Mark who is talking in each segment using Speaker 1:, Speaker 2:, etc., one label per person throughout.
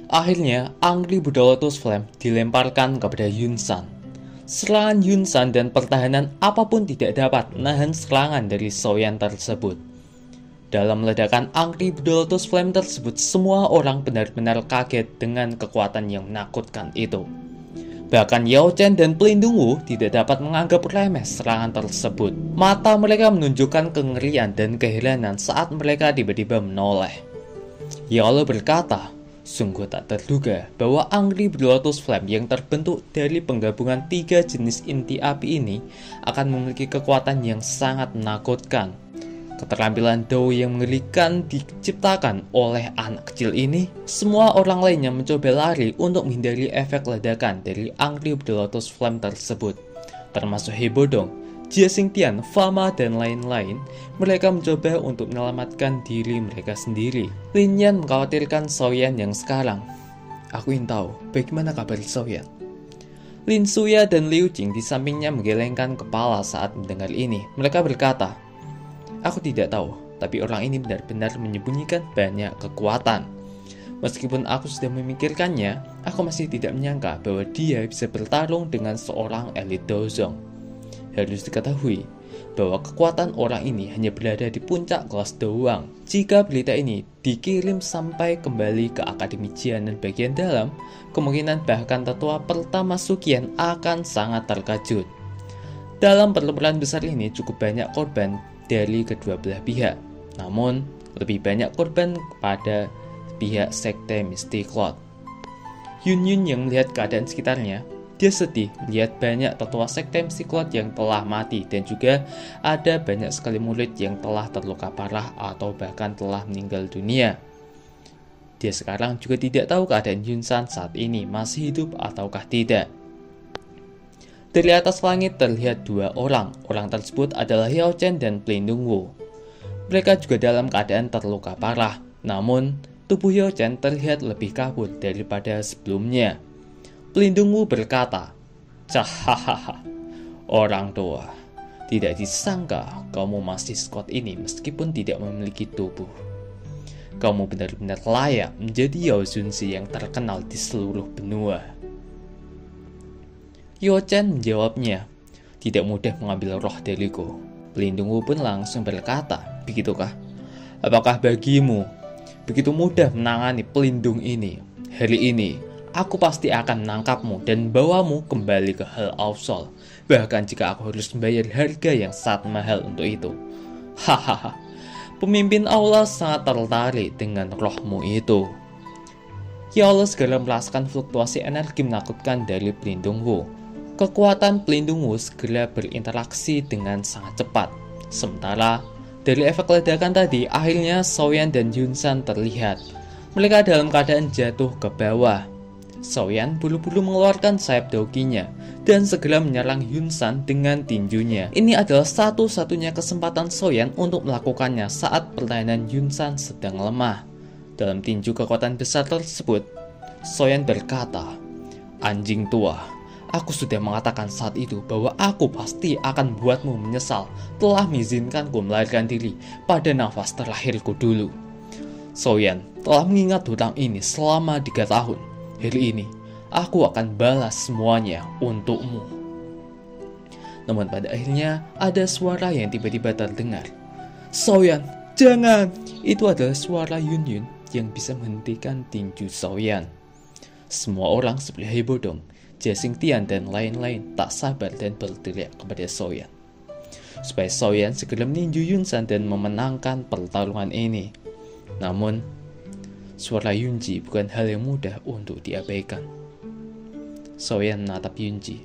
Speaker 1: Akhirnya, Angry Buddha Lotus Flame dilemparkan kepada Yun San. Serangan Yun San dan pertahanan apapun tidak dapat menahan serangan dari Soyan tersebut. Dalam ledakan Angry Buddha Lotus Flame tersebut, semua orang benar-benar kaget dengan kekuatan yang menakutkan itu. Bahkan Yao Chen dan Pelindung Wu tidak dapat menganggap remeh serangan tersebut. Mata mereka menunjukkan kengerian dan keheranan saat mereka tiba-tiba menoleh. Yao Le berkata, sungguh tak terduga bahwa Angry Lotus Flame yang terbentuk dari penggabungan 3 jenis inti api ini akan memiliki kekuatan yang sangat menakutkan. Keterampilan Dao yang mengerikan diciptakan oleh anak kecil ini. Semua orang lainnya mencoba lari untuk menghindari efek ledakan dari Angry Lotus Flame tersebut, termasuk He Bodong, Jia Xingtian, Fama, dan lain-lain. Mereka mencoba untuk menyelamatkan diri mereka sendiri. Lin Yan mengkhawatirkan Soyan yang sekarang. Aku ingin tahu bagaimana kabar Soyan. Lin Suya dan Liu Jing di sampingnya menggelengkan kepala saat mendengar ini. Mereka berkata, aku tidak tahu, tapi orang ini benar-benar menyembunyikan banyak kekuatan. Meskipun aku sudah memikirkannya, aku masih tidak menyangka bahwa dia bisa bertarung dengan seorang elit Daozong. Harus diketahui bahwa kekuatan orang ini hanya berada di puncak kelas doang. Jika berita ini dikirim sampai kembali ke Akademi Jianan bagian dalam, kemungkinan bahkan tetua pertama Suqian akan sangat terkejut. Dalam pertempuran besar ini cukup banyak korban dari kedua belah pihak, namun lebih banyak korban kepada pihak sekte Mystic Cloud. Yun Yun yang melihat keadaan sekitarnya, dia sedih melihat banyak tetua sekte Mystic Cloud yang telah mati dan juga ada banyak sekali murid yang telah terluka parah atau bahkan telah meninggal dunia. Dia sekarang juga tidak tahu keadaan Yun San saat ini masih hidup ataukah tidak. Dari atas langit terlihat 2 orang. Orang tersebut adalah Yao Chen dan Pelindung Wu. Mereka juga dalam keadaan terluka parah. Namun, tubuh Yao Chen terlihat lebih kabur daripada sebelumnya. Pelindung Wu berkata, "Cahahaha, orang tua, tidak disangka kamu masih sekuat ini meskipun tidak memiliki tubuh. Kamu benar-benar layak menjadi Yao Zunzi yang terkenal di seluruh benua." Yao Chen menjawabnya, tidak mudah mengambil roh dariku. Pelindung Wu pun langsung berkata, begitukah? Apakah bagimu begitu mudah menangani pelindung ini? Hari ini, aku pasti akan menangkapmu dan bawamu kembali ke Hal Ausol. Bahkan jika aku harus membayar harga yang sangat mahal untuk itu. Hahaha, pemimpin Allah sangat tertarik dengan rohmu itu. Yao Le segera merasakan fluktuasi energi menakutkan dari Pelindung Wu. Kekuatan Pelindung Wu segera berinteraksi dengan sangat cepat. Sementara, dari efek ledakan tadi, akhirnya Soyan dan Yun San terlihat. Mereka dalam keadaan jatuh ke bawah. Soyan buru-buru mengeluarkan sayap doginya dan segera menyerang Yun San dengan tinjunya. Ini adalah satu-satunya kesempatan Soyan untuk melakukannya saat pertahanan Yun San sedang lemah. Dalam tinju kekuatan besar tersebut, Soyan berkata, anjing tua, aku sudah mengatakan saat itu bahwa aku pasti akan membuatmu menyesal telah mengizinkanku melarikan diri pada nafas terakhirku dulu. Soyan telah mengingat hutang ini selama 3 tahun. Hari ini, aku akan balas semuanya untukmu. Namun pada akhirnya, ada suara yang tiba-tiba terdengar. Soyan, jangan! Itu adalah suara Yun Yun yang bisa menghentikan tinju Soyan. Semua orang seperti He Bodong, Jia Xingtian, dan lain-lain tak sabar dan berteriak kepada Soyan supaya Soyan segera meninju Yun San dan memenangkan pertarungan ini. Namun, suara Yunji bukan hal yang mudah untuk diabaikan. Soyan menatap Yunji.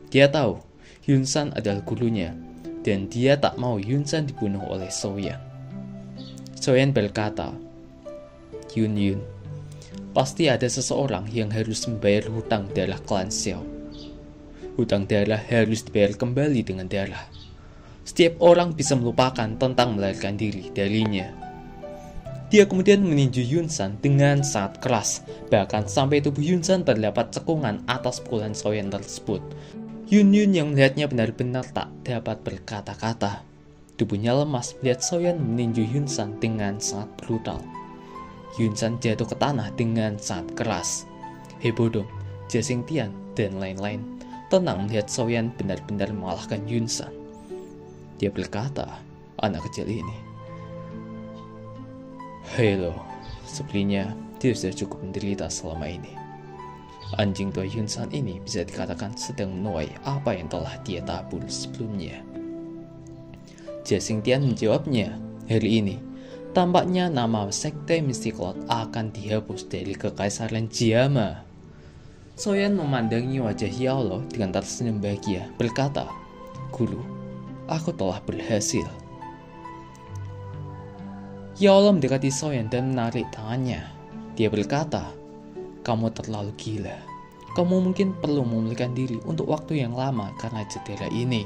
Speaker 1: Dia tahu Yun San adalah gurunya dan dia tak mau Yun San dibunuh oleh Soyan. Soyan berkata, Yun Yun, pasti ada seseorang yang harus membayar hutang darah klan Xiao. Hutang darah harus dibayar kembali dengan darah. Setiap orang bisa melupakan tentang melarikan diri darinya. Dia kemudian meninju Yun San dengan sangat keras, bahkan sampai tubuh Yun San terdapat cekungan atas pukulan Soyan tersebut. Yun Yun yang melihatnya benar-benar tak dapat berkata-kata. Tubuhnya lemas melihat Soyan meninju Yun San dengan sangat brutal. Yun San jatuh ke tanah dengan sangat keras. Hei bodoh, Jia Xingtian dan lain-lain tenang melihat Xiaoyan benar-benar mengalahkan Yun San. Dia berkata, anak kecil ini. Hello, sepertinya dia sudah cukup menderita selama ini. Anjing tua Yun San ini bisa dikatakan sedang menuai apa yang telah dia tabur sebelumnya. Jia Xingtian menjawabnya, hari ini tampaknya nama sekte Mystiklot akan dihapus dari kekaisaran Jiama. Xiaoyan memandangi wajah Yaolo dengan tersenyum bahagia, berkata, Guru, aku telah berhasil. Yaolo mendekati Xiaoyan dan menarik tangannya. Dia berkata, kamu terlalu gila. Kamu mungkin perlu memulihkan diri untuk waktu yang lama karena cedera ini.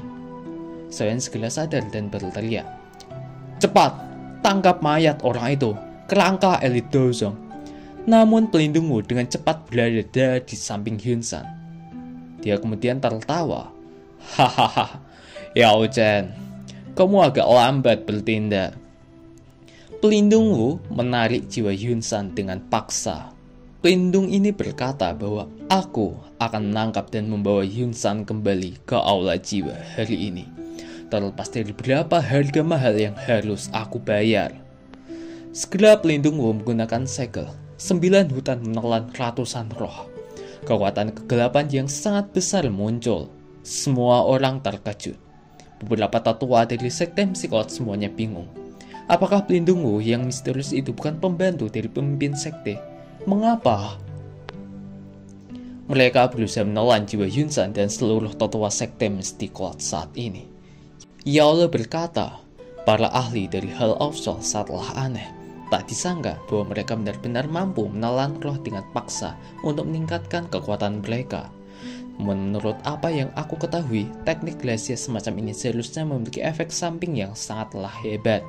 Speaker 1: Xiaoyan segera sadar dan berteriak, cepat, tangkap mayat orang itu, kerangka elit Dozong. Namun pelindungmu dengan cepat berada di samping Yun San. Dia kemudian tertawa. Hahaha, Yao Chen, kamu agak lambat bertindak. Pelindungmu menarik jiwa Yun San dengan paksa. Pelindung ini berkata bahwa aku akan menangkap dan membawa Yun San kembali ke aula jiwa hari ini, terlepas dari berapa harga mahal yang harus aku bayar. Segera pelindungmu menggunakan segel 9 hutan menelan ratusan roh. Kekuatan kegelapan yang sangat besar muncul. Semua orang terkejut. Beberapa tetua dari sekte Mystiklot semuanya bingung. Apakah pelindungmu yang misterius itu bukan pembantu dari pemimpin sekte? Mengapa? Mereka berusaha menelan jiwa Yun San dan seluruh tetua sekte Mystiklot saat ini. Yaolo berkata, para ahli dari Hall of Soul sangatlah aneh. Tak disangka bahwa mereka benar-benar mampu menelan roh dengan paksa untuk meningkatkan kekuatan mereka. Menurut apa yang aku ketahui, teknik glasia semacam ini seharusnya memiliki efek samping yang sangatlah hebat.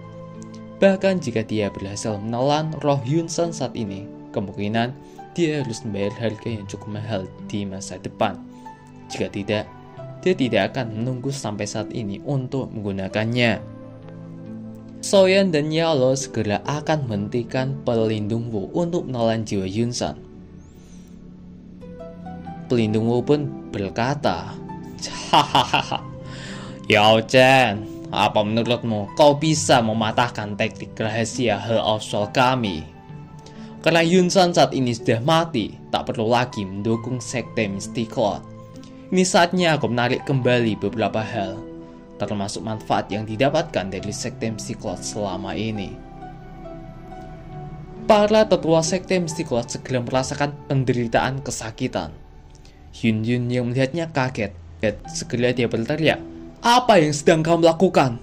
Speaker 1: Bahkan jika dia berhasil menelan roh Yun San saat ini, kemungkinan dia harus membayar harga yang cukup mahal di masa depan. Jika tidak, dia tidak akan menunggu sampai saat ini untuk menggunakannya. Xiaoyan dan Yaolo segera akan menghentikan pelindung Wu untuk menelan jiwa Yun San. Pelindung Wu pun berkata, hahaha, Yao Chen, apa menurutmu kau bisa mematahkan teknik rahasia Hall of Soul kami? Karena Yun San saat ini sudah mati, tak perlu lagi mendukung sekte Mystiklot. Ini saatnya aku menarik kembali beberapa hal, termasuk manfaat yang didapatkan dari sekte Mystiklot selama ini. Para tetua sekte Mystiklot segera merasakan penderitaan kesakitan. Yun yang melihatnya kaget, dan segera dia berteriak, apa yang sedang kamu lakukan?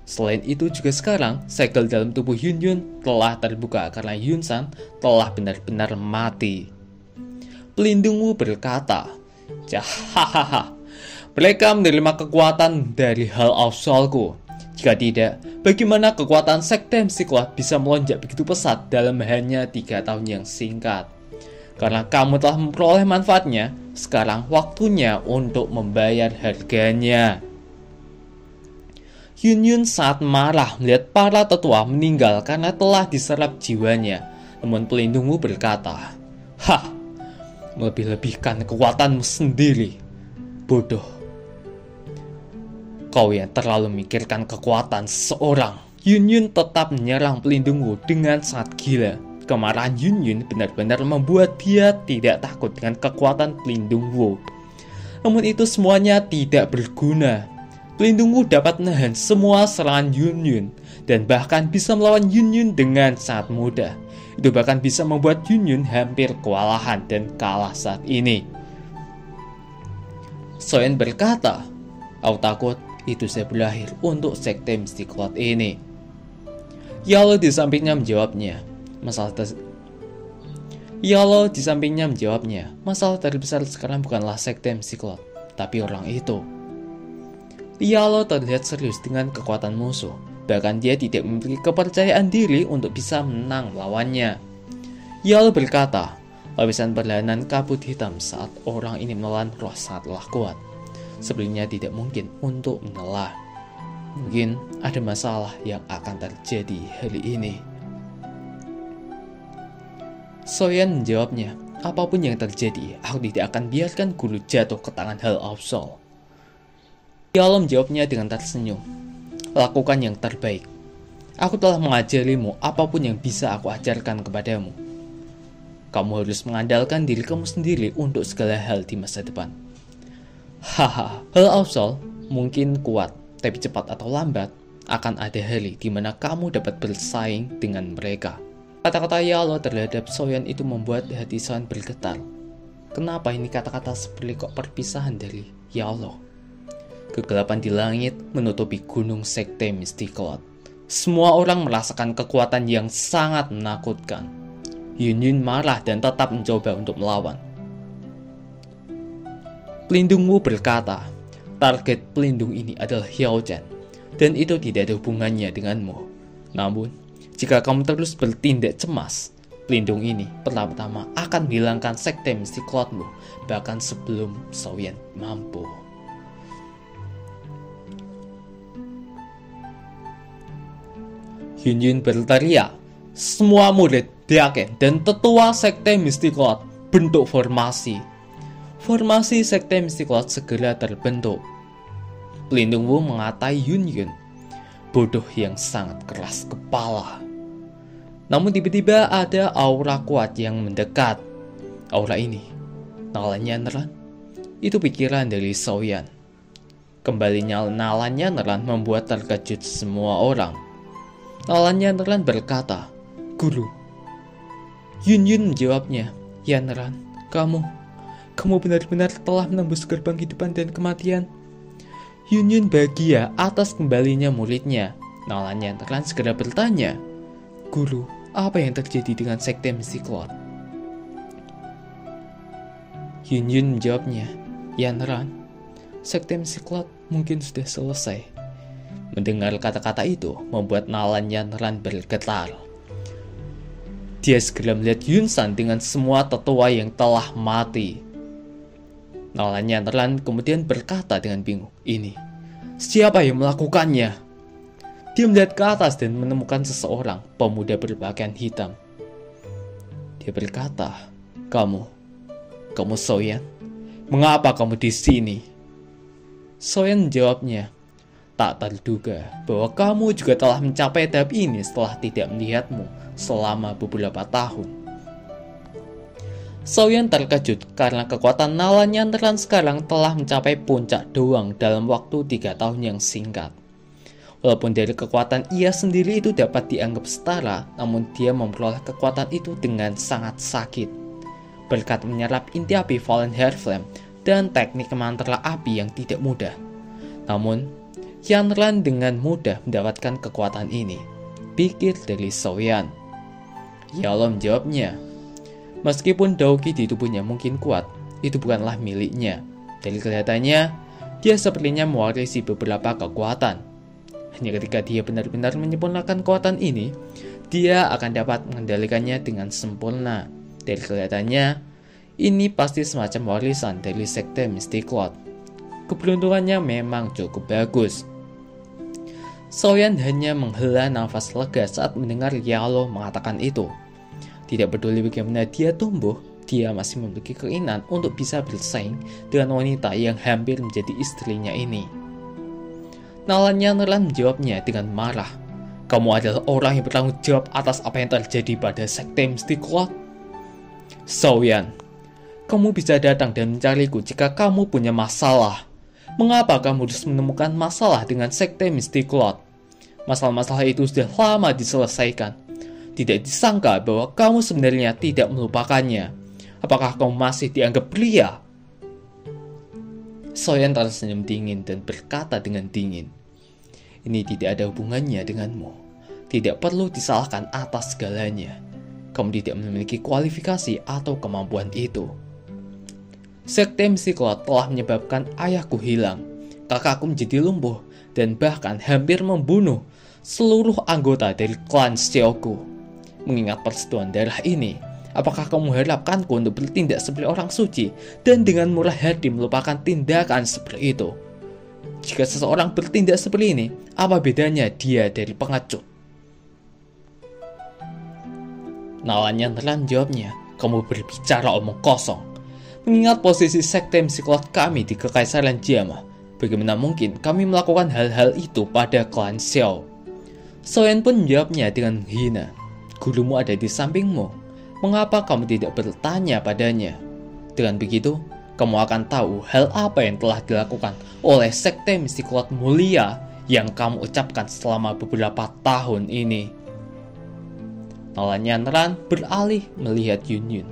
Speaker 1: Selain itu juga sekarang, segel dalam tubuh Yun telah terbuka karena Yun San telah benar-benar mati. Pelindungmu berkata, hahaha, mereka menerima kekuatan dari Hall of Soul-ku. Jika tidak, bagaimana kekuatan sekte Mystiklot bisa melonjak begitu pesat dalam hanya 3 tahun yang singkat? Karena kamu telah memperoleh manfaatnya, sekarang waktunya untuk membayar harganya. Yun sangat marah melihat para tetua meninggal karena telah diserap jiwanya. Namun pelindungmu berkata, melebih-lebihkan kekuatanmu sendiri. Bodoh. Kau yang terlalu memikirkan kekuatan seseorang. Yun tetap menyerang pelindungmu dengan sangat gila. Kemarahan Yun benar-benar membuat dia tidak takut dengan kekuatan pelindung Wu. Namun itu semuanya tidak berguna. Pelindung Wu dapat menahan semua serangan Yun dan bahkan bisa melawan Yun dengan sangat mudah. Itu bahkan bisa membuat Yun hampir kewalahan dan kalah saat ini. Xiaoyan berkata, aku takut itu saya berakhir untuk sekte Mystiklot ini. Yaolo di sampingnya menjawabnya, masalah terbesar sekarang bukanlah sekte Mystiklot, tapi orang itu. Yaolo terlihat serius dengan kekuatan musuh, bahkan dia tidak memiliki kepercayaan diri untuk bisa menang lawannya. Yaolo berkata, lapisan perlahanan kabut hitam saat orang ini menelan roh sangatlah kuat. Sebenarnya tidak mungkin untuk menelan. Mungkin ada masalah yang akan terjadi hari ini. Soyan menjawabnya, apapun yang terjadi, aku tidak akan biarkan guru jatuh ke tangan Hal Absol. Yalo menjawabnya dengan tersenyum, lakukan yang terbaik. Aku telah mengajarimu apapun yang bisa aku ajarkan kepadamu. Kamu harus mengandalkan diri kamu sendiri untuk segala hal di masa depan. Haha, Hal Absol mungkin kuat, tapi cepat atau lambat akan ada hari di mana kamu dapat bersaing dengan mereka. Kata-kata Yalo terhadap Soyan itu membuat hati Soyan bergetar. Kenapa ini kata-kata seperti kok perpisahan dari Yalo? Kegelapan di langit menutupi gunung sekte Mystiklot. Semua orang merasakan kekuatan yang sangat menakutkan. Yunyun marah dan tetap mencoba untuk melawan. Pelindungmu berkata, target pelindung ini adalah Xiao Chen, dan itu tidak ada hubungannya denganmu. Namun, jika kamu terus bertindak cemas, pelindung ini pertama-tama akan menghilangkan sekte Mystiklotmu, bahkan sebelum Soyan mampu. Yunyun berteriak, semua murid, Daken, dan tetua sekte Mystiklot bentuk formasi. Formasi sekte Mystiklot segera terbentuk. Pelindungmu mengatai Yunyun, bodoh yang sangat keras kepala. Namun tiba-tiba ada aura kuat yang mendekat. Aura ini, nalannya Neran, itu pikiran dari Soyan. Kembalinya nalannya Neran membuat terkejut semua orang. Nalannya Neran berkata, Guru. Yunyun menjawabnya, ya Neran, kamu benar-benar telah menembus gerbang kehidupan dan kematian. Yunyun bahagia atas kembalinya muridnya. Nalannya Neran segera bertanya, Guru, apa yang terjadi dengan sekte Mystiklot? Yunyun menjawabnya, ya Neran, sekte Mystiklot mungkin sudah selesai. Mendengar kata-kata itu membuat nalannya Neran bergetar. Dia segera melihat Yunsan dengan semua tetua yang telah mati. Nalannya Neran kemudian berkata dengan bingung, ini, siapa yang melakukannya? Dia melihat ke atas dan menemukan seseorang, pemuda berpakaian hitam. Dia berkata, kamu Soyan? Mengapa kamu di sini? Soyan menjawabnya, tak terduga bahwa kamu juga telah mencapai tahap ini setelah tidak melihatmu selama beberapa tahun. Soyan terkejut karena kekuatan nalannya Neran sekarang telah mencapai puncak doang dalam waktu 3 tahun yang singkat. Walaupun dari kekuatan ia sendiri itu dapat dianggap setara, namun dia memperoleh kekuatan itu dengan sangat sakit. Berkat menyerap inti api Fallen Hair Flame dan teknik mantra api yang tidak mudah. Namun, Yanran dengan mudah mendapatkan kekuatan ini, pikir dari Soyan. Yalo menjawabnya, meskipun Daoki di tubuhnya mungkin kuat, itu bukanlah miliknya. Dari kelihatannya, dia sepertinya mewarisi beberapa kekuatan. Hanya ketika dia benar-benar menyempurnakan kekuatan ini, dia akan dapat mengendalikannya dengan sempurna. Dari kelihatannya, ini pasti semacam warisan dari sekte Mystiklot. Keberuntungannya memang cukup bagus. Soyan hanya menghela nafas lega saat mendengar Yalo mengatakan itu. Tidak peduli bagaimana dia tumbuh, dia masih memiliki keinginan untuk bisa bersaing dengan wanita yang hampir menjadi istrinya ini. Nalannya Neran menjawabnya dengan marah. Kamu adalah orang yang bertanggung jawab atas apa yang terjadi pada sekte Mystiklot. Soyan, kamu bisa datang dan mencariku jika kamu punya masalah. Mengapa kamu harus menemukan masalah dengan sekte Mystiklot? Masalah-masalah itu sudah lama diselesaikan. Tidak disangka bahwa kamu sebenarnya tidak melupakannya. Apakah kamu masih dianggap pria? Soyan tersenyum dingin dan berkata dengan dingin, ini tidak ada hubungannya denganmu. Tidak perlu disalahkan atas segalanya. Kamu tidak memiliki kualifikasi atau kemampuan itu. Sekte Mystiklot telah menyebabkan ayahku hilang, kakakku menjadi lumpuh, dan bahkan hampir membunuh seluruh anggota dari klan Xiaoku. Mengingat persetujuan darah ini, apakah kamu mengharapkanku untuk bertindak seperti orang suci dan dengan murah hati melupakan tindakan seperti itu? Jika seseorang bertindak seperti ini, apa bedanya dia dari pengecut? Nalanya Neran jawabnya, kamu berbicara omong kosong. Mengingat posisi sekte Msiklot kami di Kekaisaran Jama, bagaimana mungkin kami melakukan hal-hal itu pada klan Xiao? Soyan pun menjawabnya dengan hina, gurumu ada di sampingmu. Mengapa kamu tidak bertanya padanya? Dengan begitu, kamu akan tahu hal apa yang telah dilakukan oleh sekte Msiklot mulia yang kamu ucapkan selama beberapa tahun ini. Nalanya Neran beralih melihat Yun Yun.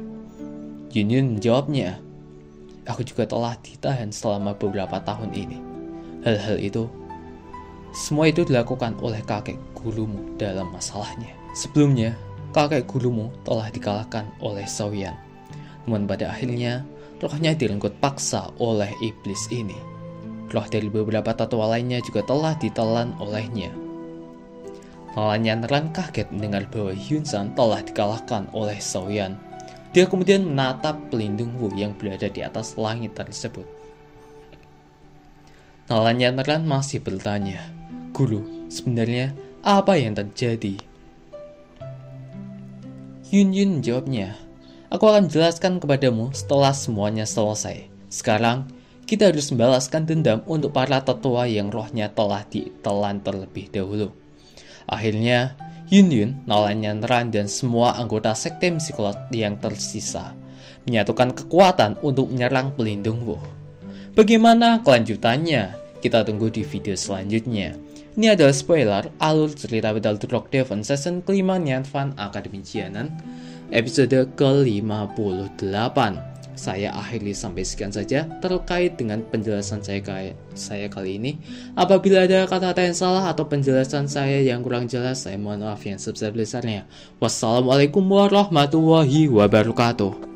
Speaker 1: Yun Yun menjawabnya, aku juga telah ditahan selama beberapa tahun ini. Hal-hal itu, semua itu dilakukan oleh kakek gurumu dalam masalahnya. Sebelumnya, kakek gurumu telah dikalahkan oleh Shaoyan. Namun pada akhirnya, rohnya direnggut paksa oleh iblis ini. Roh dari beberapa tetua lainnya juga telah ditelan olehnya. Nalanya Neran kaget mendengar bahwa Yunsan telah dikalahkan oleh Shaoyan. Dia kemudian menatap pelindung Wu yang berada di atas langit tersebut. Nalanya Neran masih bertanya, guru, sebenarnya apa yang terjadi? Yun Yun menjawabnya, aku akan jelaskan kepadamu setelah semuanya selesai. Sekarang, kita harus membalaskan dendam untuk para tetua yang rohnya telah ditelan terlebih dahulu. Akhirnya, Yun Yun, Nalanya Neran, dan semua anggota sekte Msiklot yang tersisa menyatukan kekuatan untuk menyerang pelindung Wu. Bagaimana kelanjutannya? Kita tunggu di video selanjutnya. Ini adalah spoiler alur cerita Battle Rock Devon season kelima Nyan Fan Academy Jianan episode ke-58. Saya akhiri sampai sekian saja terkait dengan penjelasan saya kali ini. Apabila ada kata-kata yang salah atau penjelasan saya yang kurang jelas, saya mohon maaf yang sebesar-besarnya. Wassalamualaikum warahmatullahi wabarakatuh.